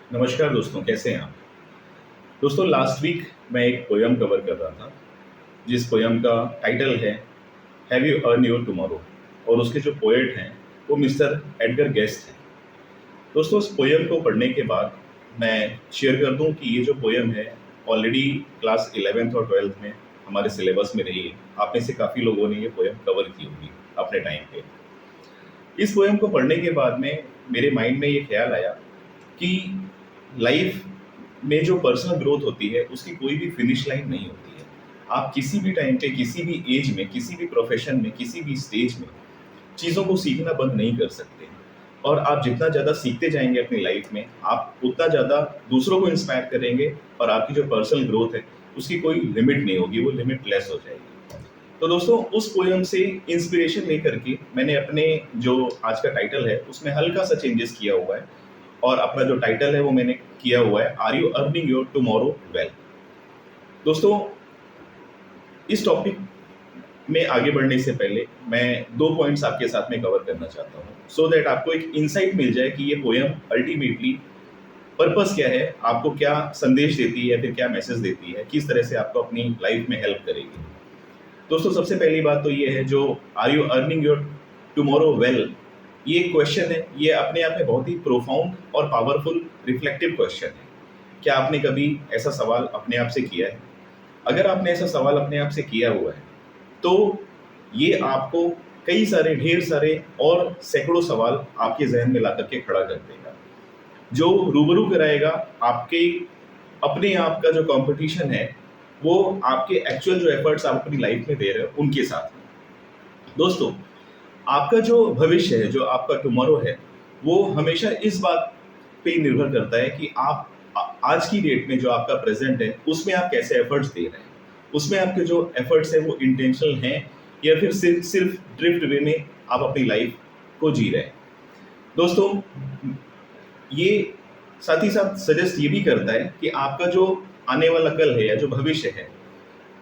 नमस्कार दोस्तों, कैसे हैं आप? दोस्तों, लास्ट वीक मैं एक पोयम कवर कर रहा था, जिस पोयम का टाइटल है have you earn your tomorrow, और उसके जो पोएट हैं वो मिस्टर एडगर गेस्ट हैं। दोस्तों, उस पोयम को पढ़ने के बाद मैं शेयर कर दूं कि ये जो पोयम है ऑलरेडी क्लास 11th और 12th में हमारे सिलेबस में रही है। आप में से काफ़ी लोगों ने ये पोयम कवर की होगी अपने टाइम पे। इस पोयम को पढ़ने के बाद में मेरे माइंड में ये ख्याल आया कि लाइफ में जो पर्सनल ग्रोथ होती है उसकी कोई भी फिनिश लाइन नहीं होती है। आप किसी भी टाइम पे, किसी भी एज में, किसी भी प्रोफेशन में, किसी भी स्टेज में चीज़ों को सीखना बंद नहीं कर सकते। और आप जितना ज़्यादा सीखते जाएंगे अपनी लाइफ में, आप उतना ज़्यादा दूसरों को इंस्पायर करेंगे और आपकी जो पर्सनल ग्रोथ है उसकी कोई लिमिट नहीं होगी, वो लिमिटलेस हो जाएगी। तो दोस्तों, उस पोयम से इंस्पिरेशन लेकर के मैंने अपने जो आज का टाइटल है उसमें हल्का सा चेंजेस किया हुआ है, और अपना जो टाइटल है वो मैंने किया हुआ है are you earning your tomorrow well. दोस्तों, इस टॉपिक में आगे बढ़ने से पहले मैं दो पॉइंट्स आपके साथ में कवर करना चाहता हूँ, सो दैट आपको एक इंसाइट मिल जाए कि ये पोयम अल्टीमेटली पर्पस क्या है, आपको क्या संदेश देती है, फिर क्या मैसेज देती है, किस तरह से आपको अपनी लाइफ में हेल्प करेगी। दोस्तों, सबसे पहली बात तो ये है, जो are you earning your tomorrow well, ये क्वेश्चन है, ये अपने आप में बहुत ही प्रोफाउंड और पावरफुल रिफ्लेक्टिव क्वेश्चन है। क्या आपने कभी ऐसा सवाल अपने आप से किया है? अगर आपने ऐसा सवाल अपने आप से किया हुआ है तो ये आपको कई सारे, ढेर सारे और सैकड़ों सवाल आपके जहन में ला करके खड़ा कर देगा, जो रूबरू कराएगा आपके अपने आप का जो कंपटीशन है, वो आपके एक्चुअल जो एफर्ट्स आप अपनी लाइफ में दे रहे हो उनके साथ में। दोस्तों, आपका जो भविष्य है, जो आपका टुमारो है, वो हमेशा इस बात पे निर्भर करता है कि आप आज की डेट में जो आपका प्रेजेंट है उसमें आप कैसे एफर्ट्स दे रहे हैं। उसमें आपके जो एफर्ट्स हैं वो इंटेंशनल हैं, या फिर सिर्फ सिर्फ ड्रिफ्ट वे में आप अपनी लाइफ को जी रहे हैं। दोस्तों, ये साथ ही साथ सजेस्ट ये भी करता है कि आपका जो आने वाला कल है या जो भविष्य है,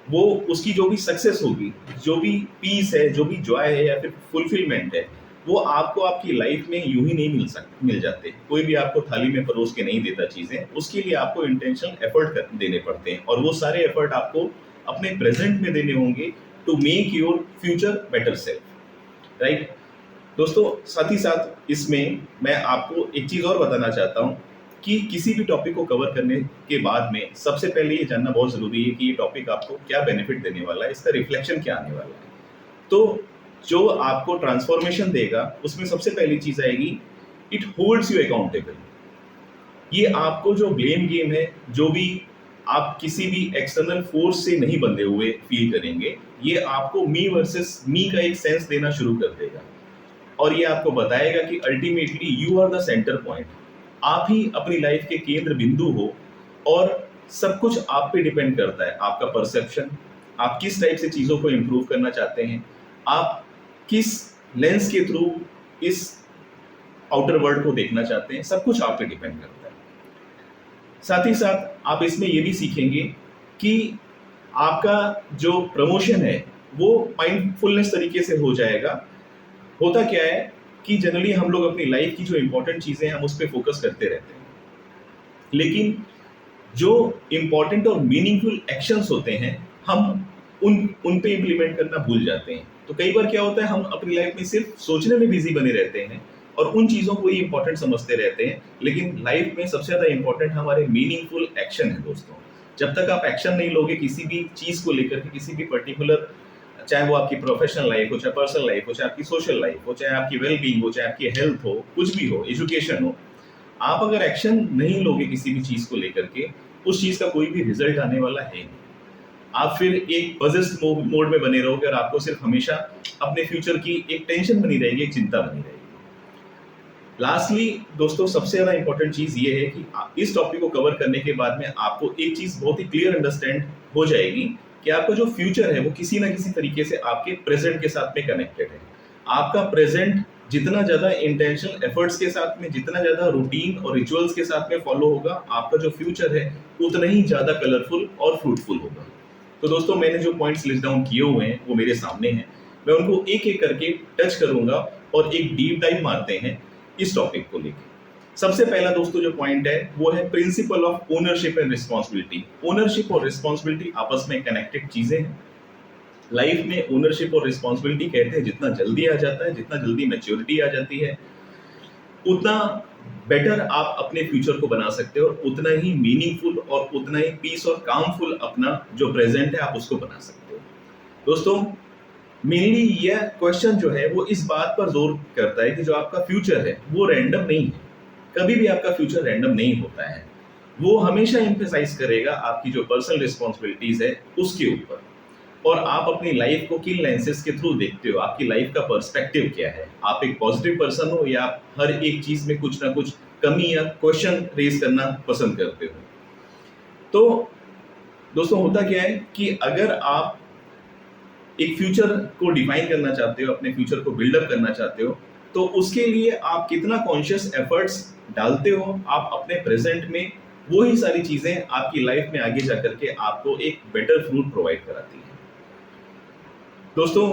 वो उसकी जो भी सक्सेस होगी, जो भी पीस है, जो भी जॉय है या फिर फुलफिलमेंट है, वो आपको आपकी लाइफ में यूं ही नहीं मिल जाते। कोई भी आपको थाली में परोस के नहीं देता चीज़ें, उसके लिए आपको इंटेंशनल एफर्ट देने पड़ते हैं, और वो सारे एफर्ट आपको अपने प्रेजेंट में देने होंगे to make your future better self, right. दोस्तों, साथ ही साथ इसमें मैं आपको एक चीज़ और बताना चाहता हूँ कि किसी भी टॉपिक को कवर करने के बाद में सबसे पहले ये जानना बहुत ज़रूरी है कि ये टॉपिक आपको क्या बेनिफिट देने वाला है, इसका रिफ्लेक्शन क्या आने वाला है। तो जो आपको ट्रांसफॉर्मेशन देगा उसमें सबसे पहली चीज़ आएगी, इट होल्ड्स यू अकाउंटेबल। ये आपको जो ब्लेम गेम है, जो भी आप किसी भी एक्सटर्नल फोर्स से नहीं बंधे हुए फील करेंगे, ये आपको मी वर्सेस मी का एक सेंस देना शुरू कर देगा, और ये आपको बताएगा कि ultimately you are the centre point. आप ही अपनी लाइफ के केंद्र बिंदु हो, और सब कुछ आप पे डिपेंड करता है। आपका परसेप्शन, आप किस टाइप से चीज़ों को इम्प्रूव करना चाहते हैं, आप किस लेंस के थ्रू इस आउटर वर्ल्ड को देखना चाहते हैं, सब कुछ आप पे डिपेंड करता है। साथ ही साथ आप इसमें ये भी सीखेंगे कि आपका जो प्रमोशन है वो माइंडफुलनेस तरीके से हो जाएगा। होता क्या है कि जनरली हम लोग अपनी लाइफ की जो इंपॉर्टेंट चीज़ें हैं हम उस पर फोकस करते रहते हैं, लेकिन जो इंपॉर्टेंट और मीनिंगफुल एक्शंस होते हैं हम उन पे इम्प्लीमेंट करना भूल जाते हैं। तो कई बार क्या होता है, हम अपनी लाइफ में सिर्फ सोचने में बिजी बने रहते हैं और उन चीज़ों को ही इंपॉर्टेंट समझते रहते हैं, लेकिन लाइफ में सबसे ज़्यादा इंपॉर्टेंट हमारे मीनिंगफुल एक्शन है। दोस्तों, जब तक आप एक्शन नहीं लोगे किसी भी चीज़ को लेकर के, किसी भी पर्टिकुलर, चाहे वो आपकी प्रोफेशनल लाइफ हो, चाहे पर्सनल लाइफ हो, चाहे आपकी सोशल लाइफ हो, चाहे आपकी वेलबींग हो, चाहे आपकी हेल्थ हो, कुछ भी हो, एजुकेशन हो, आप अगर एक्शन नहीं लोगे किसी भी चीज़ को लेकर के, उस चीज़ का कोई भी रिजल्ट आने वाला है नहीं। आप फिर एक पजेस्ट मोड में बने रहोगे, और आपको सिर्फ हमेशा अपने फ्यूचर की एक टेंशन बनी रहेगी, एक चिंता बनी रहेगी। लास्टली दोस्तों, सबसे ज़्यादा इंपॉर्टेंट चीज़ ये है कि इस टॉपिक को कवर करने के बाद में आपको एक चीज़ बहुत ही क्लियर अंडरस्टैंड हो जाएगी कि आपका जो फ्यूचर है वो किसी ना किसी तरीके से आपके प्रेजेंट के साथ में कनेक्टेड है। आपका प्रेजेंट जितना ज़्यादा इंटेंशनल एफर्ट्स के साथ में, जितना ज़्यादा रूटीन और रिचुअल्स के साथ में फॉलो होगा, आपका जो फ्यूचर है उतना ही ज़्यादा कलरफुल और फ्रूटफुल होगा। तो दोस्तों, मैंने जो पॉइंट्स लिस्ट डाउन किए हुए हैं वो मेरे सामने हैं, मैं उनको एक एक करके टच करूंगा और एक डीप डाइव मारते हैं इस टॉपिक को लेकर। सबसे पहला दोस्तों जो पॉइंट है वो है principle of ownership and responsibility. Ownership और रिस्पॉन्सिबिलिटी आपस में कनेक्टेड चीजें हैं। लाइफ में ओनरशिप और रिस्पॉन्सिबिलिटी कहते हैं जितना जल्दी आ जाता है, जितना जल्दी मैच्योरिटी आ जाती है, उतना बेटर आप अपने फ्यूचर को बना सकते हो, उतना ही मीनिंगफुल और उतना ही पीस और कामफुल अपना जो प्रेजेंट है आप उसको बना सकते हो। दोस्तों मेनली यह क्वेश्चन जो है वो इस बात पर जोर करता है कि जो आपका फ्यूचर है वो रैंडम नहीं है। कभी भी आपका फ्यूचर रैंडम नहीं होता है। वो हमेशा एम्फेसाइज करेगा आपकी जो पर्सनल रिस्पॉन्सिबिलिटीज है उसके ऊपर, और आप अपनी लाइफ को किन लेंसेज के थ्रू देखते हो, आपकी लाइफ का पर्सपेक्टिव क्या है। आप एक पॉजिटिव पर्सन हो या आप हर एक चीज में कुछ ना कुछ कमी या क्वेश्चन रेज करना पसंद करते हो। तो दोस्तों होता क्या है कि अगर आप एक फ्यूचर को डिफाइन करना चाहते हो, अपने फ्यूचर को बिल्डअप करना चाहते हो, तो उसके लिए आप कितना कॉन्शियस एफर्ट्स डालते हो आप अपने प्रेजेंट में, वो ही सारी चीजें आपकी लाइफ में आगे जाकर के आपको एक बेटर फ्रूट प्रोवाइड कराती है। दोस्तों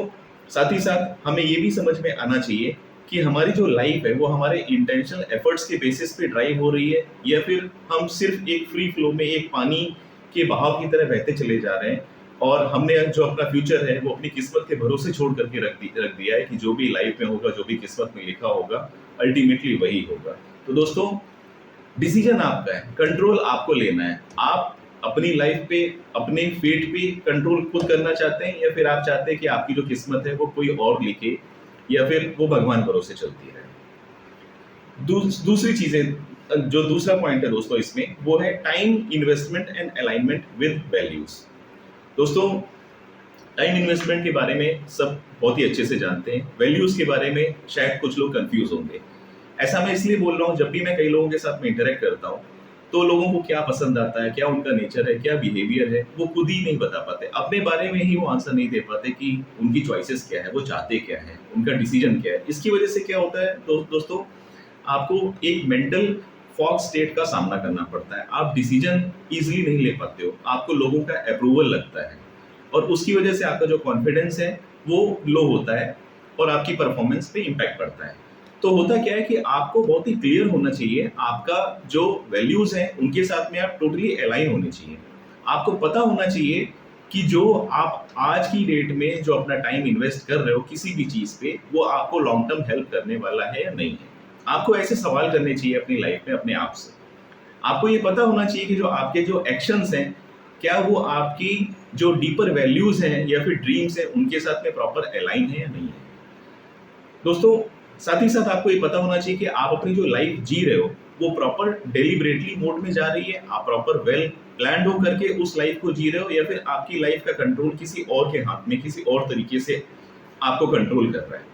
साथ ही साथ हमें ये भी समझ में आना चाहिए कि हमारी जो लाइफ है वो हमारे इंटेंशनल एफर्ट्स के बेसिस पे ड्राइव हो रही है, या फिर हम सिर्फ एक फ्री फ्लो में एक पानी के बहाव की तरह बहते चले जा रहे हैं, और हमने जो अपना फ्यूचर है वो अपनी किस्मत के भरोसे छोड़ करके रख दिया है कि जो भी लाइफ में होगा, जो भी किस्मत में लिखा होगा, अल्टीमेटली वही होगा। तो दोस्तों डिसीजन आपका है, कंट्रोल आपको लेना है। आप अपनी लाइफ पे, अपने फेट पे कंट्रोल खुद करना चाहते हैं, या फिर आप चाहते हैं कि आपकी जो किस्मत है वो कोई और लिखे, या फिर वो भगवान भरोसे चलती रहे। दूसरी चीजें जो दूसरा पॉइंट है दोस्तों इसमें, वो है time investment and alignment with values. दोस्तों टाइम इन्वेस्टमेंट के बारे में सब बहुत ही अच्छे से जानते हैं, वैल्यूज के बारे में शायद कुछ लोग कंफ्यूज होंगे। ऐसा मैं इसलिए बोल रहा हूँ, जब भी मैं कई लोगों के साथ में इंटरेक्ट करता हूँ तो लोगों को क्या पसंद आता है, क्या उनका नेचर है, क्या बिहेवियर है, वो खुद ही नहीं बता पाते। अपने बारे में ही वो आंसर नहीं दे पाते कि उनकी चॉइसेस क्या है, वो चाहते क्या है, उनका डिसीजन क्या है। इसकी वजह से क्या होता है दोस्तों, आपको एक मेंटल फॉग स्टेट का सामना करना पड़ता है। आप डिसीजन इजीली नहीं ले पाते हो, आपको लोगों का अप्रूवल लगता है, और उसकी वजह से आपका जो कॉन्फिडेंस है वो लो होता है और आपकी परफॉर्मेंस पे इम्पैक्ट पड़ता है। तो होता क्या है कि आपको बहुत ही क्लियर होना चाहिए, आपका जो वैल्यूज हैं उनके साथ में आप टोटली अलाइन होने चाहिए। आपको पता होना चाहिए कि जो आप आज की डेट में जो अपना टाइम इन्वेस्ट कर रहे हो किसी भी चीज पे, वो आपको लॉन्ग टर्म हेल्प करने वाला है या नहीं है। आपको ऐसे सवाल करने चाहिए अपनी लाइफ में अपने आप से। आपको ये पता होना चाहिए कि जो आपके जो एक्शंस हैं, क्या वो आपकी जो डीपर वैल्यूज हैं या फिर ड्रीम्स हैं उनके साथ में प्रॉपर अलाइन है या नहीं है। दोस्तों साथ ही साथ आपको ये पता होना चाहिए कि आप अपनी जो लाइफ जी रहे हो वो प्रॉपर डेलिबरेटली मोड में जा रही है, आप प्रॉपर वेल प्लान्ड हो करके उस लाइफ को जी रहे हो, या फिर आपकी लाइफ का कंट्रोल किसी और के हाथ में किसी और तरीके से आपको कंट्रोल कर रहा है।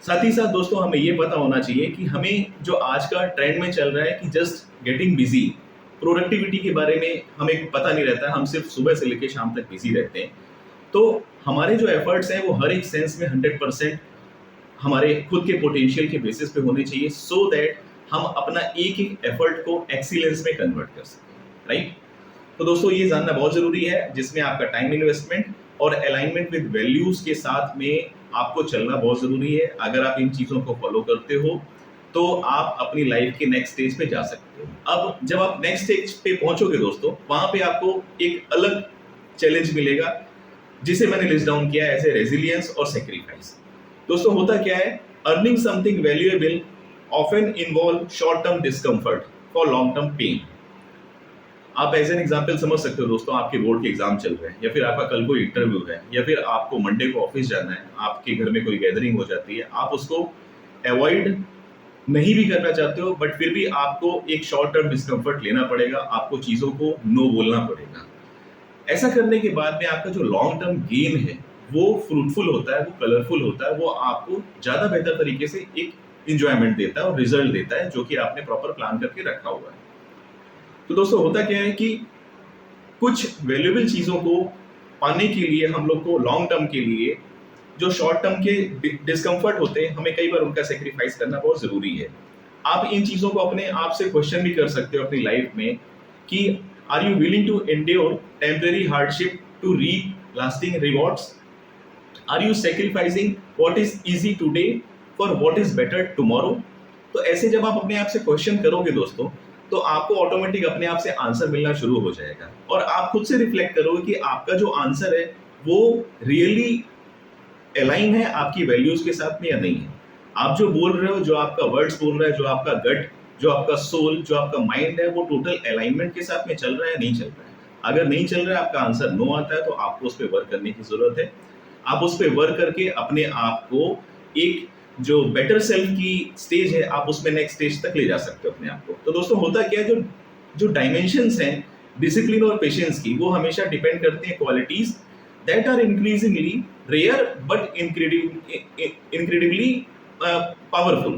साथ ही साथ दोस्तों हमें ये पता होना चाहिए कि हमें जो आज का ट्रेंड में चल रहा है कि जस्ट गेटिंग बिजी, प्रोडक्टिविटी के बारे में हमें पता नहीं रहता, हम सिर्फ सुबह से लेकर शाम तक बिजी रहते हैं। तो हमारे जो एफर्ट्स हैं वो हर एक सेंस में 100% हमारे खुद के पोटेंशियल के बेसिस पे होने चाहिए, सो दैट हम अपना एक एक एफर्ट को एक्सीलेंस में कन्वर्ट कर सकें, राइट। तो दोस्तों ये जानना बहुत जरूरी है, जिसमें आपका टाइम इन्वेस्टमेंट और अलाइनमेंट विद वैल्यूज के साथ में आपको चलना बहुत जरूरी है। अगर आप इन चीजों को फॉलो करते हो तो आप अपनी लाइफ के नेक्स्ट स्टेज पे जा सकते हो। अब जब आप नेक्स्ट स्टेज पे पहुंचोगे दोस्तों, वहां पे आपको एक अलग चैलेंज मिलेगा जिसे मैंने लिस्ट डाउन किया है एज ए रेजिलियंस और सेक्रीफाइस। दोस्तों होता क्या है, earning something valuable often involve short term discomfort for long term pain. आप एज एन एग्जाम्पल समझ सकते हो दोस्तों, आपके बोर्ड के एग्जाम चल रहे हैं, या फिर आपका कल कोई इंटरव्यू है, या फिर आपको मंडे को ऑफिस जाना है, आपके घर में कोई गैदरिंग हो जाती है, आप उसको अवॉइड नहीं भी करना चाहते हो, बट फिर भी आपको एक शॉर्ट टर्म डिस्कम्फर्ट लेना पड़ेगा, आपको चीजों को नो बोलना पड़ेगा। ऐसा करने के बाद में आपका जो लॉन्ग टर्म गेम है वो फ्रूटफुल होता है, वो कलरफुल होता है, वो आपको ज्यादा बेहतर तरीके से एक इंजॉयमेंट देता है और रिजल्ट देता है जो कि आपने प्रॉपर प्लान करके रखा हुआ है। तो दोस्तों होता क्या है कि कुछ वैल्यूएबल चीजों को पाने के लिए हम लोग को लॉन्ग टर्म के लिए जो शॉर्ट टर्म के डिस्कम्फर्ट होते हैं, हमें कई बार उनका सेक्रीफाइस करना बहुत जरूरी है। आप इन चीजों को अपने आप से क्वेश्चन भी कर सकते हो अपनी लाइफ में कि are you willing to endure temporary hardship to reap lasting rewards? Are you sacrificing what is easy today for what is better tomorrow? तो ऐसे जब आप अपने आप से क्वेश्चन करोगे दोस्तों, तो आपको ऑटोमेटिक अपने आप से आंसर मिलना शुरू हो जाएगा और आप खुद से रिफ्लेक्ट करोगे कि आपका जो आंसर है वो रियली अलाइन है आपकी वैल्यूज के साथ में या नहीं है। आप जो बोल रहे हो, जो आपका वर्ड्स बोल रहा है, जो आपका गट, जो आपका सोल, जो आपका माइंड है, वो टोटल अलाइनमेंट के साथ में चल रहा है, नहीं चल रहा है। अगर नहीं चल रहा है, आपका आंसर नो आता है, तो आपको उस पर वर्क करने की जरूरत है। आप उस पर वर्क करके अपने आप को एक जो बेटर सेल्फ की स्टेज है, आप उसमें नेक्स्ट स्टेज तक ले जा सकते हो अपने आप को। तो दोस्तों होता क्या है, जो जो डायमेंशंस हैं डिसिप्लिन और पेशेंस की, वो हमेशा डिपेंड करते हैं qualities that are increasingly rare but incredibly powerful।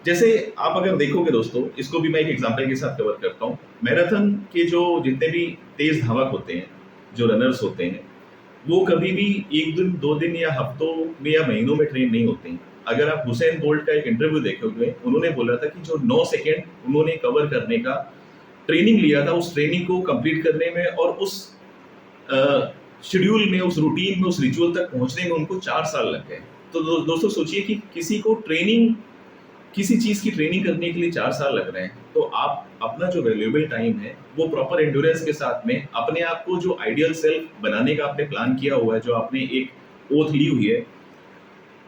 जैसे आप अगर देखोगे दोस्तों, इसको भी मैं एक एग्जांपल के साथ कवर करता हूँ। मैराथन के जो जितने भी तेज धावक होते हैं, जो रनर्स होते हैं, वो कभी भी एक दिन, 2 दिन या हफ्तों में या महीनों में ट्रेन नहीं होते हैं। अगर आप हुसैन बोल्ट का एक इंटरव्यू देखोगे, उन्होंने बोला था कि जो 9 सेकेंड उन्होंने कवर करने का ट्रेनिंग लिया था, उस ट्रेनिंग को कंप्लीट करने में और उस शेड्यूल में, उस रूटीन में, उस रिचुअल तक पहुंचने में उनको 4 साल लग गए। तो दोस्तों सोचिए कि किसी को ट्रेनिंग, किसी चीज की ट्रेनिंग करने के लिए 4 साल लग रहे हैं, तो आप अपना जो वैल्यूएबल टाइम है वो प्रॉपर एंड्योरेंस के साथ में अपने आप को जो आइडियल सेल्फ बनाने का आपने प्लान किया हुआ है, जो आपने एक ओथ ली हुई है,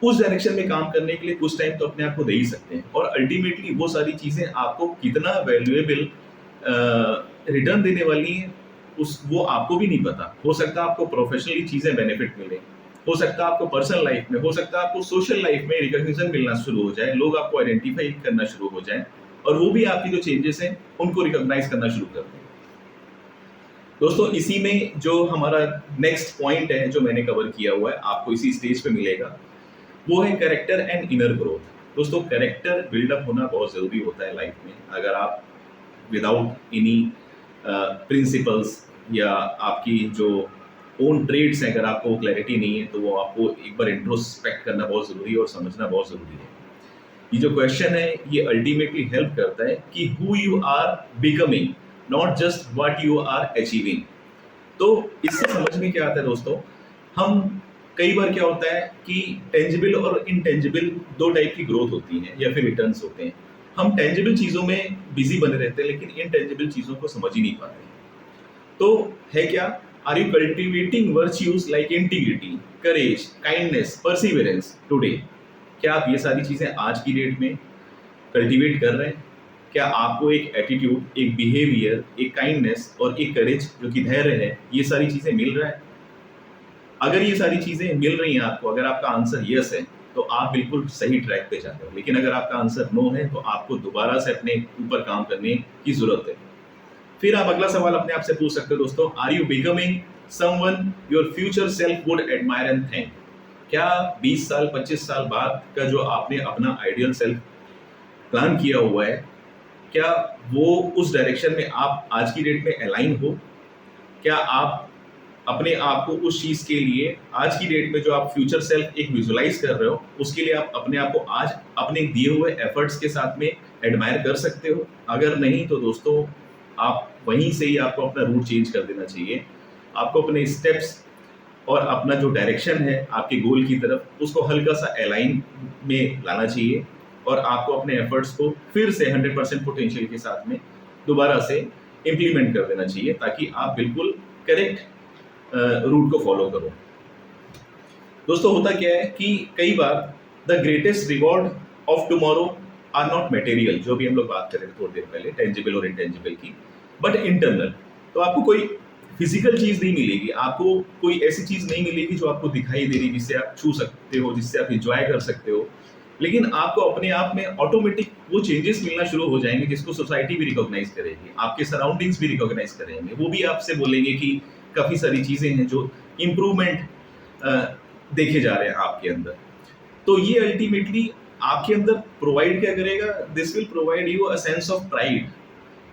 उस डायरेक्शन में काम करने के लिए कुछ टाइम तो अपने आप को दे ही सकते हैं। और अल्टीमेटली वो सारी चीजें आपको कितना वैल्यूएबल रिटर्न देने वाली है, वो आपको भी नहीं पता। हो सकता है आपको प्रोफेशनली चीजें बेनिफिट मिले, हो सकता है आपको पर्सनल लाइफ में, हो सकता है आपको सोशल लाइफ में रिकॉग्निशन मिलना शुरू हो जाए, लोग आपको आइडेंटिफाई करना शुरू हो जाए और वो भी आपकी जो चेंजेस हैं उनको रिकॉग्नाइज करना शुरू कर दें। दोस्तों इसी में जो हमारा नेक्स्ट पॉइंट है, जो मैंने कवर किया हुआ है, आपको इसी स्टेज पे मिलेगा, वो है कैरेक्टर एंड इनर ग्रोथ। दोस्तों कैरेक्टर बिल्डअप होना बहुत जरूरी होता है लाइफ में। अगर आप विदाउट एनी प्रिंसिपल्स या आपकी जो ओन ट्रेड्स हैं, अगर आपको क्लैरिटी नहीं है, तो वो आपको एक बार इंट्रोस्पेक्ट करना बहुत ज़रूरी है और समझना बहुत ज़रूरी है। ये जो क्वेश्चन है ये अल्टीमेटली हेल्प करता है कि who you are becoming, not just what you are achieving. तो इससे समझ में क्या आता है दोस्तों, हम कई बार क्या होता है कि टेंजिबल और इनटेंजिबल 2 टाइप की ग्रोथ होती है या फिर रिटर्न्स होते हैं। हम टेंजिबल चीज़ों में बिजी बने रहते हैं लेकिन इनटेंजिबल चीज़ों को समझ ही नहीं पाते। तो है क्या, are you cultivating virtues like integrity, courage, kindness, perseverance today? क्या आप ये सारी चीज़ें आज की डेट में कल्टिवेट कर रहे हैं? क्या आपको एक एटीट्यूड, एक बिहेवियर, एक काइंडनेस और एक करेज जो कि धैर्य है, ये सारी चीज़ें मिल रहा है? अगर ये सारी चीज़ें मिल रही हैं आपको, अगर आपका आंसर यस है, तो आप बिल्कुल सही ट्रैक पे जाते हो। लेकिन अगर आपका आंसर नो है, तो आपको दोबारा से अपने ऊपर काम करने की जरूरत है। फिर आप अगला सवाल अपने आप से पूछ सकते हो दोस्तों, are you becoming someone your future self would admire and thank? क्या 20 साल 25 साल बाद का जो आपने अपना आइडियल सेल्फ प्लान किया हुआ है, क्या वो उस डायरेक्शन में आप आज की डेट में अलाइन हो? क्या आप अपने आप को उस चीज के लिए आज की डेट में जो आप फ्यूचर सेल्फ एक विजुलाइज कर रहे हो, उसके लिए आप अपने आप को आज अपने दिए हुए एफर्ट्स के साथ में एडमायर कर सकते हो? अगर नहीं, तो दोस्तों आप वहीं से ही आपको अपना रूट चेंज कर देना चाहिए। आपको अपने स्टेप्स और अपना जो डायरेक्शन है आपके गोल की तरफ, उसको हल्का सा अलाइन में लाना चाहिए और आपको अपने एफर्ट्स को फिर से 100% पोटेंशियल के साथ में दोबारा से इम्प्लीमेंट कर देना चाहिए, ताकि आप बिल्कुल करेक्ट रूट को फॉलो करो। दोस्तों होता क्या है कि कई बार the greatest reward of tomorrow are not material, जो भी हम लोग बात कर रहे थे थोड़ी देर पहले, टेंजिबल और इंटेंजिबल की, बट इंटरनल। तो आपको कोई फिजिकल चीज नहीं मिलेगी, आपको कोई ऐसी चीज नहीं मिलेगी जो आपको दिखाई दे रही, जिससे आप छू सकते हो, जिससे आप इंजॉय कर सकते हो, लेकिन आपको अपने आप में ऑटोमेटिक वो चेंजेस मिलना शुरू हो जाएंगे, जिसको सोसाइटी भी रिकॉग्नाइज करेगी, आपके सराउंडिंग्स भी रिकॉग्नाइज करेंगे। वो भी आपसे बोलेंगे कि काफी सारी चीजें हैं जो इम्प्रूवमेंट देखे जा रहे हैं आपके अंदर। तो ये अल्टीमेटली आपके अंदर प्रोवाइड क्या करेगा, this will provide you a sense of pride,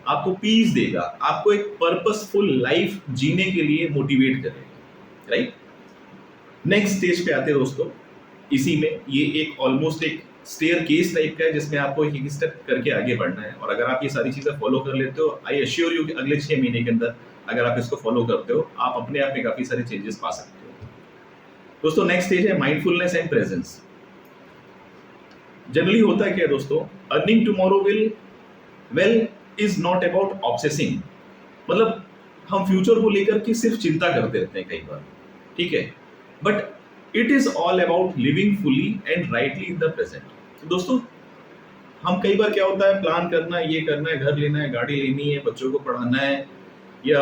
आपको पीस देगा, आपको एक पर्पसफुल लाइफ जीने के लिए मोटिवेट करेगा, राइट? नेक्स्ट स्टेज पे आते हैं दोस्तों, इसी में ये एक ऑलमोस्ट एक स्टेयर केस टाइप का है, जिसमें आपको एक स्टेप करके आगे बढ़ना है। और अगर आप ये सारी चीजें फॉलो कर लेते हो, आई एश्योर यू कि अगले 6 महीने के अंदर अगर आप इसको फॉलो करते हो, आप अपने आप में काफी सारे चेंजेस पा सकते हो। दोस्तों नेक्स्ट स्टेज है माइंडफुलनेस एंड प्रेजेंस। जनरली होता है क्या है दोस्तों, earning tomorrow will well is not about obsessing, मतलब हम फ्यूचर को लेकर के सिर्फ चिंता करते रहते हैं कई बार, ठीक है, but it is all about living fully and rightly in the present. दोस्तों हम कई बार क्या होता है, प्लान करना है, ये करना है, घर लेना है, गाड़ी लेनी है, बच्चों को पढ़ाना है, या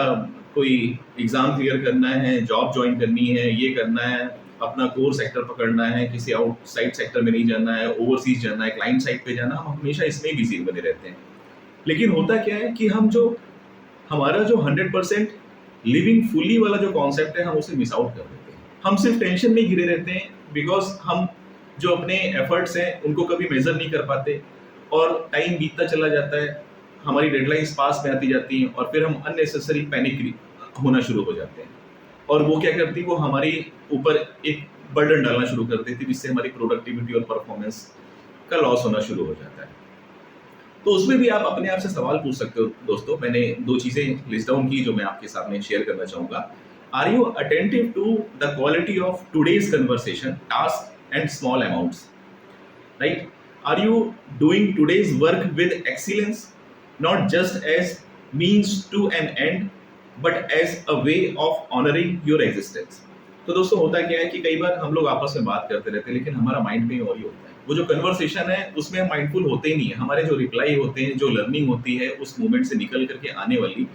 कोई एग्जाम क्लियर करना है, जॉब ज्वाइन करनी है, ये करना है, अपना कोर सेक्टर पकड़ना है, किसी आउटसाइड सेक्टर में नहीं जाना है, ओवरसीज जाना है, क्लाइंट साइड पे जाना, हम हमेशा इसमें ही बिजी बने रहते हैं। लेकिन होता क्या है कि हमारा जो 100% लिविंग फुली वाला जो कॉन्सेप्ट है, हम उसे मिस आउट कर देते हैं। हम सिर्फ टेंशन में घिरे रहते हैं बिकॉज हम जो अपने एफर्ट्स हैं उनको कभी मेजर नहीं कर पाते, और टाइम बीतता चला जाता है, हमारी डेडलाइंस पास में आती जाती हैं, और फिर हम अननेसेसरी पैनिक होना शुरू हो जाते हैं। और वो क्या करती है, वो हमारी ऊपर एक बर्डन डालना शुरू कर देती है, जिससे हमारी प्रोडक्टिविटी और परफॉर्मेंस का लॉस होना शुरू हो जाता है। तो उसमें भी आप अपने आप से सवाल पूछ सकते हो दोस्तों। मैंने 2 चीजें लिस्ट डाउन की जो मैं आपके सामने शेयर करना चाहूंगा। Are you attentive to the quality of today's conversation, task and small amounts, right? Are you doing today's work with excellence, not just as means to an end, but as a way of honoring your existence? तो दोस्तों होता क्या है कि कई बार हम लोग आपस में बात करते रहते हैं, लेकिन हमारा माइंड कहीं और ही होता है। वो जो कन्वर्सेशन है उसमें हम माइंडफुल होते ही नहीं है। हमारे जो रिप्लाई होते हैं, जो लर्निंग होती है उस मोमेंट से निकल करके आने वाली,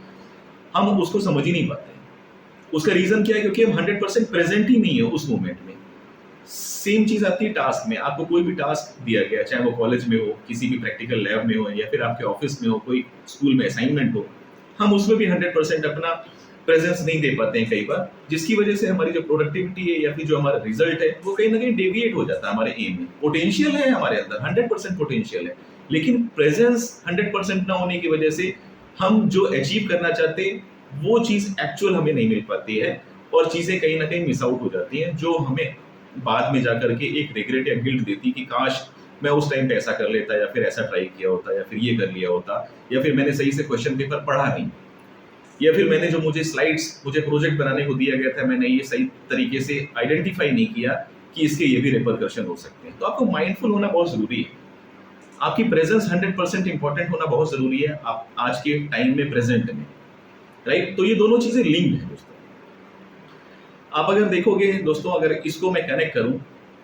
हम उसको समझ ही नहीं पाते हैं। उसका रीजन क्या है? क्योंकि हम 100% प्रेजेंट ही नहीं है उस मोमेंट में। सेम चीज आती है टास्क में। आपको कोई भी टास्क दिया गया, चाहे वो कॉलेज में हो, किसी भी प्रैक्टिकल लैब में हो, या फिर आपके ऑफिस में हो, कोई स्कूल में असाइनमेंट हो, हम उसमें भी 100% अपना प्रेजेंस नहीं दे पाते हैं कई बार, जिसकी वजह से हमारी जो प्रोडक्टिविटी है या फिर जो हमारा रिजल्ट है वो कहीं ना कहीं डेविएट हो जाता है हमारे एम में। पोटेंशियल है हमारे अंदर, 100% पोटेंशियल है, लेकिन प्रेजेंस 100% ना होने की वजह से हम जो अचीव करना चाहते हैं वो चीज एक्चुअल हमें नहीं मिल पाती है, और चीजें कहीं ना कहीं मिस आउट हो जाती हैं, जो हमें बाद में जाकर के एक रिग्रेट या गिल्ट देती कि काश मैं उस टाइम पे ऐसा कर लेता, या फिर ऐसा ट्राई किया होता, या फिर ये कर लिया होता, या फिर मैंने सही से क्वेश्चन पेपर पढ़ा नहीं, या फिर मैंने जो मुझे प्रोजेक्ट बनाने को दिया गया था, मैंने ये सही तरीके से आइडेंटिफाई नहीं किया कि इसके ये भी रिपरकशन हो सकते हैं। तो आपको माइंडफुल होना बहुत जरूरी है। आपकी प्रेजेंस 100% इंपॉर्टेंट होना बहुत जरूरी है आप आज के टाइम में, प्रेजेंट में, राइट? तो ये दोनों चीजें लिंक्ड है दोस्तों। आप अगर देखोगे दोस्तों, अगर इसको मैं कनेक्ट करूं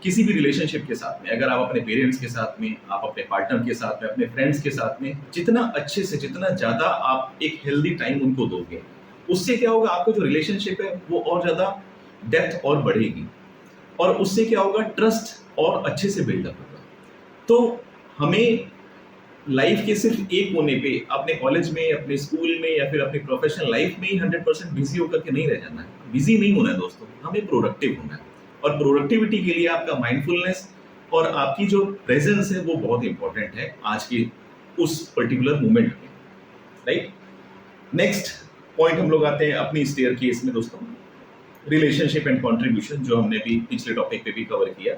किसी भी रिलेशनशिप के साथ में, अगर आप अपने पेरेंट्स के साथ में, आप अपने पार्टनर के साथ में, अपने फ्रेंड्स के साथ में जितना अच्छे से, जितना ज्यादा आप एक हेल्दी टाइम उनको दोगे, उससे क्या होगा, आपका जो रिलेशनशिप है वो और ज्यादा डेप्थ और बढ़ेगी, और उससे क्या होगा, ट्रस्ट और अच्छे से बिल्डअप होगा। तो हमें लाइफ के सिर्फ एक कोने पे, अपने कॉलेज में, अपने स्कूल में, या फिर अपनी प्रोफेशनल लाइफ में ही 100% बिजी होकर के नहीं रह जाना है। बिजी नहीं होना है दोस्तों, हमें प्रोडक्टिव होना है, और प्रोडक्टिविटी के लिए आपका माइंडफुलनेस और आपकी जो प्रेजेंस है वो बहुत इंपॉर्टेंट है आज के उस पर्टिकुलर मोमेंट में, राइट? नेक्स्ट पॉइंट हम लोग आते हैं अपनी स्टेयरकेस में दोस्तों, रिलेशनशिप एंड कंट्रीब्यूशन, जो हमने भी पिछले टॉपिक पे भी कवर किया।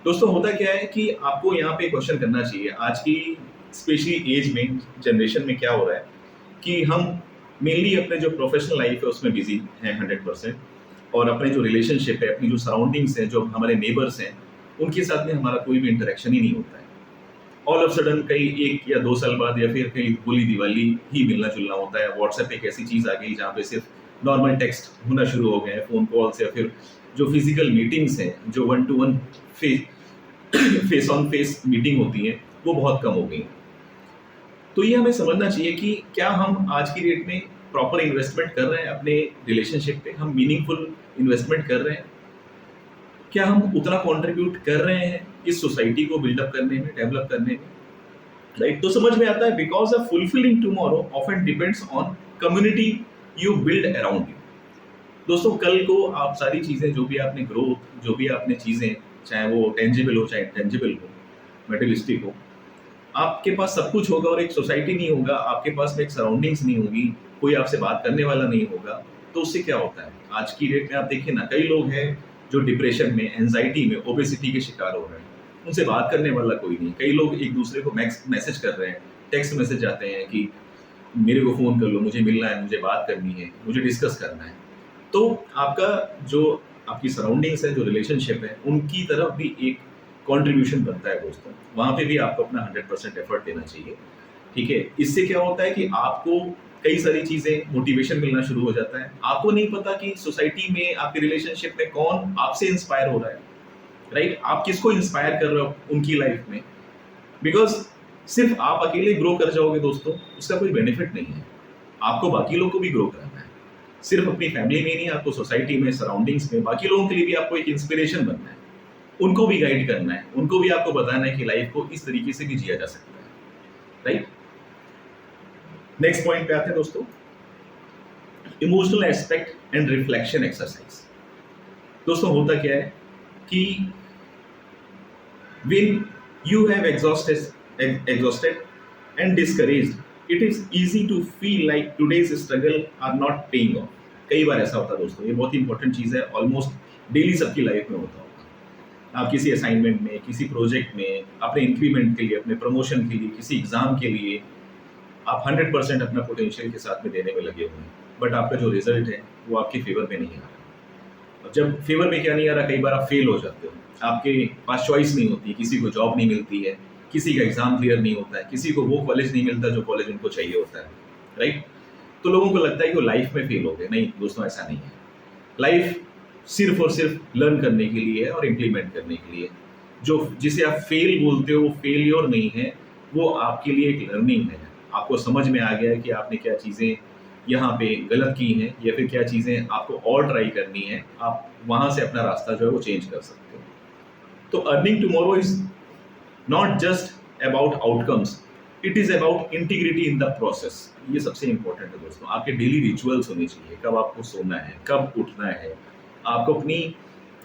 दोस्तों होता क्या है कि आपको यहाँ पे क्वेश्चन करना चाहिए, आज की स्पेशली एज में, जनरेशन में क्या हो रहा है कि हम मेनली अपने जो प्रोफेशनल लाइफ है उसमें बिजी हैं 100%, और अपने जो रिलेशनशिप है, अपनी जो सराउंडिंग्स हैं, जो हमारे नेबर्स हैं, उनके साथ में हमारा कोई भी इंटरेक्शन ही नहीं होता है। ऑल ऑफ सडन कई 1 या 2 साल बाद, या फिर कहीं होली दिवाली ही मिलना जुलना होता है। व्हाट्सएप एक ऐसी चीज़ आ गई जहाँ पे सिर्फ नॉर्मल टेक्स्ट होना शुरू हो गए हैं, फ़ोन कॉल्स, या फिर जो फिजिकल मीटिंग्स हैं, जो 1-to-1 face on face meeting होती हैं, वो बहुत कम हो गई। तो ये हमें समझना चाहिए कि क्या हम आज की डेट में प्रॉपर इन्वेस्टमेंट कर रहे हैं अपने रिलेशनशिप पे, हम मीनिंगफुल इन्वेस्टमेंट कर रहे हैं, क्या हम उतना कंट्रीब्यूट कर रहे हैं इस सोसाइटी को बिल्डअप करने में, डेवलप करने में, राइट? तो समझ में आता है, because a fulfilling tomorrow often depends on community you build around you. दोस्तों कल को आप सारी चीजें, जो भी आपने ग्रोथ, जो भी आपने चीजें, चाहे वो टेंजिबल हो चाहे इंटेंजिबल हो, मटेरियलिस्टिक हो, आपके पास सब कुछ होगा और एक सोसाइटी नहीं होगा, आपके पास में एक सराउंडिंग्स नहीं होगी, कोई आपसे बात करने वाला नहीं होगा, तो उससे क्या होता है? आज की डेट में आप देखिए ना, कई लोग हैं जो डिप्रेशन में, एंजाइटी में, ओबेसिटी के शिकार हो रहे हैं, उनसे बात करने वाला कोई नहीं। कई लोग एक दूसरे को मैसेज कर रहे हैं, टेक्स्ट मैसेज आते हैं कि मेरे को फ़ोन कर लो, मुझे मिलना है, मुझे बात करनी है, मुझे डिस्कस करना है। तो आपका जो आपकी सराउंडिंग्स है, जो रिलेशनशिप है, उनकी तरफ भी एक कंट्रीब्यूशन बनता है दोस्तों, वहां पे भी आपको अपना 100% एफर्ट देना चाहिए। ठीक है, इससे क्या होता है कि आपको कई सारी चीजें मोटिवेशन मिलना शुरू हो जाता है। आपको नहीं पता कि सोसाइटी में, आपके रिलेशनशिप में कौन आपसे इंस्पायर हो रहा है, राइट? आप किसको इंस्पायर कर रहे हो उनकी लाइफ में, बिकॉज सिर्फ आप अकेले ग्रो कर जाओगे दोस्तों, उसका कोई बेनिफिट नहीं है। आपको बाकी लोगों को भी ग्रो करना है, सिर्फ अपनी फैमिली में नहीं, आपको सोसाइटी में, सराउंडिंग्स में बाकी लोगों के लिए भी आपको एक इंस्पिरेशन बनना है, उनको भी गाइड करना है, उनको भी आपको बताना है कि लाइफ को इस तरीके से भी जिया जा सकता है, राइट? नेक्स्ट पॉइंट पे आते हैं दोस्तों, emotional aspect and reflection exercise. दोस्तों होता क्या है कि when you have exhausted and discouraged, it is easy to feel like today's struggle are not paying off। कई बार ऐसा होता है दोस्तों, ये बहुत इंपॉर्टेंट चीज है, ऑलमोस्ट डेली सबकी लाइफ में होता होगा। आप किसी असाइनमेंट में, किसी प्रोजेक्ट में, अपने इंक्रीमेंट के लिए, अपने प्रमोशन के लिए, किसी एग्जाम के लिए आप 100% अपना पोटेंशियल के साथ में देने में लगे हुए हैं, बट आपका जो रिजल्ट है वो आपके फेवर में नहीं आ रहा। अब जब फेवर में क्या नहीं आ रहा, कई बार आप फेल हो जाते हो, आपके पास चॉइस नहीं होती, किसी को जॉब नहीं मिलती है, किसी का एग्जाम क्लियर नहीं होता है, किसी को वो कॉलेज नहीं मिलता जो कॉलेज उनको चाहिए होता है, राइट? तो लोगों को लगता है कि वो लाइफ में फेल हो गए। नहीं दोस्तों, ऐसा नहीं है। लाइफ सिर्फ और सिर्फ लर्न करने के लिए है और इम्प्लीमेंट करने के लिए। जो जिसे आप फेल बोलते हो वो फेलियर नहीं है, वो आपके लिए एक लर्निंग है। आपको समझ में आ गया है कि आपने क्या चीज़ें यहाँ पे गलत की हैं, या फिर क्या चीज़ें आपको और ट्राई करनी है, आप वहाँ से अपना रास्ता जो है वो चेंज कर सकते हो। तो earning tomorrow is not just about outcomes, it is about integrity in the process. ये सबसे इंपॉर्टेंट है दोस्तों। आपके डेली रिचुअल्स होने चाहिए, कब आपको सोना है, कब उठना है, आपको अपनी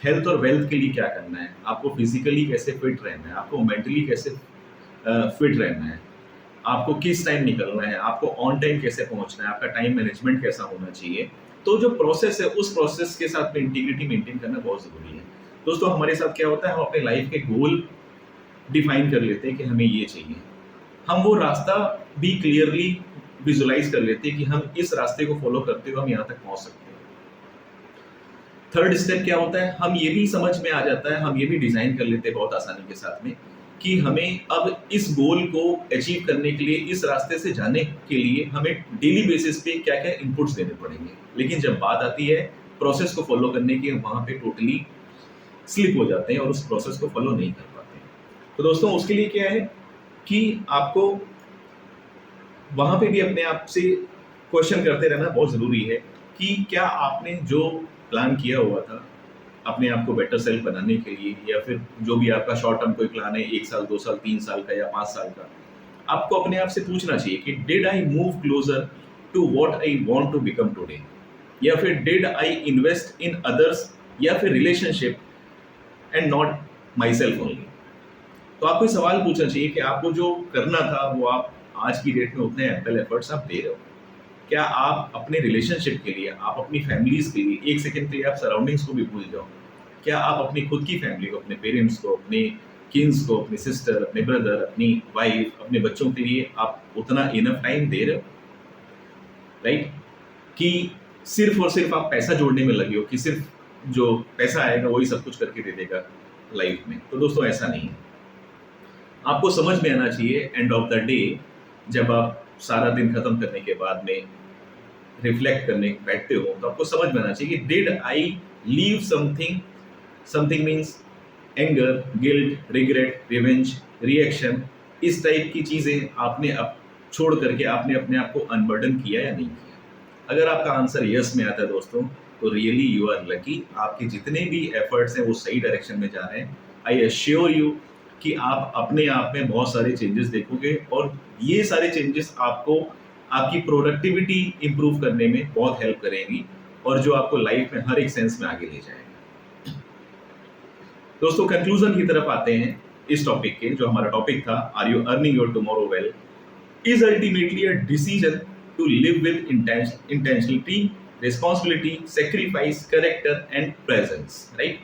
हेल्थ और वेल्थ के लिए क्या करना है, आपको फिजिकली कैसे फिट रहना है, आपको मेंटली कैसे फिट रहना है, आपको किस टाइम निकलना है, आपको ऑन टाइम कैसे पहुंचना है, आपका टाइम मैनेजमेंट कैसा होना चाहिए। तो जो प्रोसेस है, उस प्रोसेस के साथ में इंटीग्रिटी मेंटेन करना बहुत जरूरी है दोस्तों। हमारे साथ क्या होता है, हम अपने लाइफ के गोल डिफाइन कर लेते हैं कि हमें ये चाहिए, हम वो रास्ता भी क्लियरली विजुलाइज कर लेते हैं कि हम इस रास्ते को फॉलो करते हुए हम यहाँ तक पहुंच सकते हैं। थर्ड स्टेप क्या होता है, हम ये भी समझ में आ जाता है, हम ये भी डिजाइन कर लेते हैं बहुत आसानी के साथ में कि हमें अब इस गोल को अचीव करने के लिए, इस रास्ते से जाने के लिए हमें डेली बेसिस पे क्या क्या इनपुट्स देने पड़ेंगे। लेकिन जब बात आती है प्रोसेस को फॉलो करने की, वहां पे टोटली स्लिप हो जाते हैं और उस प्रोसेस को फॉलो नहीं कर पाते हैं। तो दोस्तों उसके लिए क्या है कि आपको वहां पे भी अपने आप से क्वेश्चन करते रहना बहुत जरूरी है कि क्या आपने जो प्लान किया हुआ था अपने आप को बेटर सेल्फ बनाने के लिए, या फिर जो भी आपका शॉर्ट टर्म कोई प्लान है, 1 साल 2 साल 3 साल का या 5 साल का, आपको अपने आप से पूछना चाहिए कि did I move closer to what I want to become today, या फिर did I invest in others या फिर relationship and not my self only. तो आपको सवाल पूछना चाहिए कि आपको जो करना था वो आप आज की डेट में उतने एम्पल एफर्ट्स आप दे रहे हो? क्या आप अपने रिलेशनशिप के लिए, आप अपनी फैमिलीज के लिए एक सेकंड के लिए आप सराउंडिंग्स को भी भूल जाओ? क्या आप अपनी खुद की फैमिली को, अपने पेरेंट्स को, अपने किन्स को, अपने सिस्टर, अपने ब्रदर, अपनी वाइफ, अपने बच्चों के लिए आप उतना इनफ टाइम दे रहे हो, राइट? कि सिर्फ और सिर्फ आप पैसा जोड़ने में लगे हो कि सिर्फ जो पैसा आएगा वही सब कुछ करके दे देगा लाइफ में। तो दोस्तों ऐसा नहीं है। आपको समझ में आना चाहिए एंड ऑफ द डे, जब आप सारा दिन खत्म करने के बाद में रिफ्लेक्ट करने बैठते हो, तो आपको समझ में आना चाहिए कि did I leave something, something means anger, guilt, regret, revenge, reaction, इस टाइप की चीजें आपने अब छोड़ करके आपने अपने आप को अनबर्डन किया या नहीं किया? अगर आपका आंसर यस में आता है दोस्तों, तो रियली यू आर लकी। आपके जितने भी एफर्ट्स हैं वो सही डायरेक्शन में जा रहे हैं। आई एश्योर यू कि आप अपने आप में बहुत सारे चेंजेस देखोगे, और ये सारे चेंजेस आपको आपकी प्रोडक्टिविटी इंप्रूव करने में बहुत हेल्प करेंगी, और जो आपको लाइफ में हर एक सेंस में आगे ले जाएगा। दोस्तों कंक्लूजन की तरफ आते हैं इस टॉपिक के। जो हमारा टॉपिक था, are you earning your tomorrow well, is ultimately a decision to live with intentionality, responsibility, sacrifice, character and presence, right?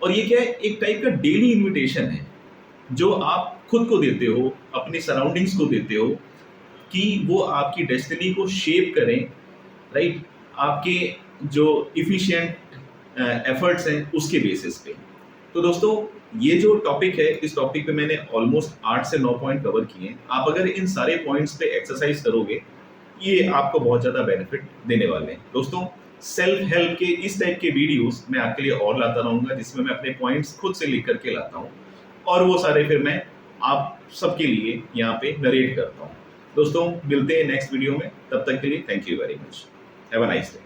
और ये क्या है, एक टाइप का डेली इन्विटेशन है जो आप खुद को देते हो, अपनी सराउंडिंग्स को देते हो, कि वो आपकी डेस्टिनी को शेप करें, राइट? आपके जो इफिशिएंट एफर्ट्स हैं उसके बेसिस पे। तो दोस्तों ये जो टॉपिक है, इस टॉपिक पे मैंने ऑलमोस्ट 8 से 9 पॉइंट कवर किए हैं। आप अगर इन सारे पॉइंट्स पे एक्सरसाइज करोगे, ये आपको बहुत ज़्यादा बेनिफिट देने वाले हैं। दोस्तों, सेल्फ हेल्प के इस टाइप के वीडियोस मैं आपके लिए और लाता रहूँगा, जिसमें मैं अपने पॉइंट्स खुद से लिख करके लाता हूँ और वो सारे फिर मैं आप सबके लिए यहाँ पे नरेट करता हूँ। दोस्तों, मिलते हैं नेक्स्ट वीडियो में। तब तक के लिए thank you very much. Have a nice day.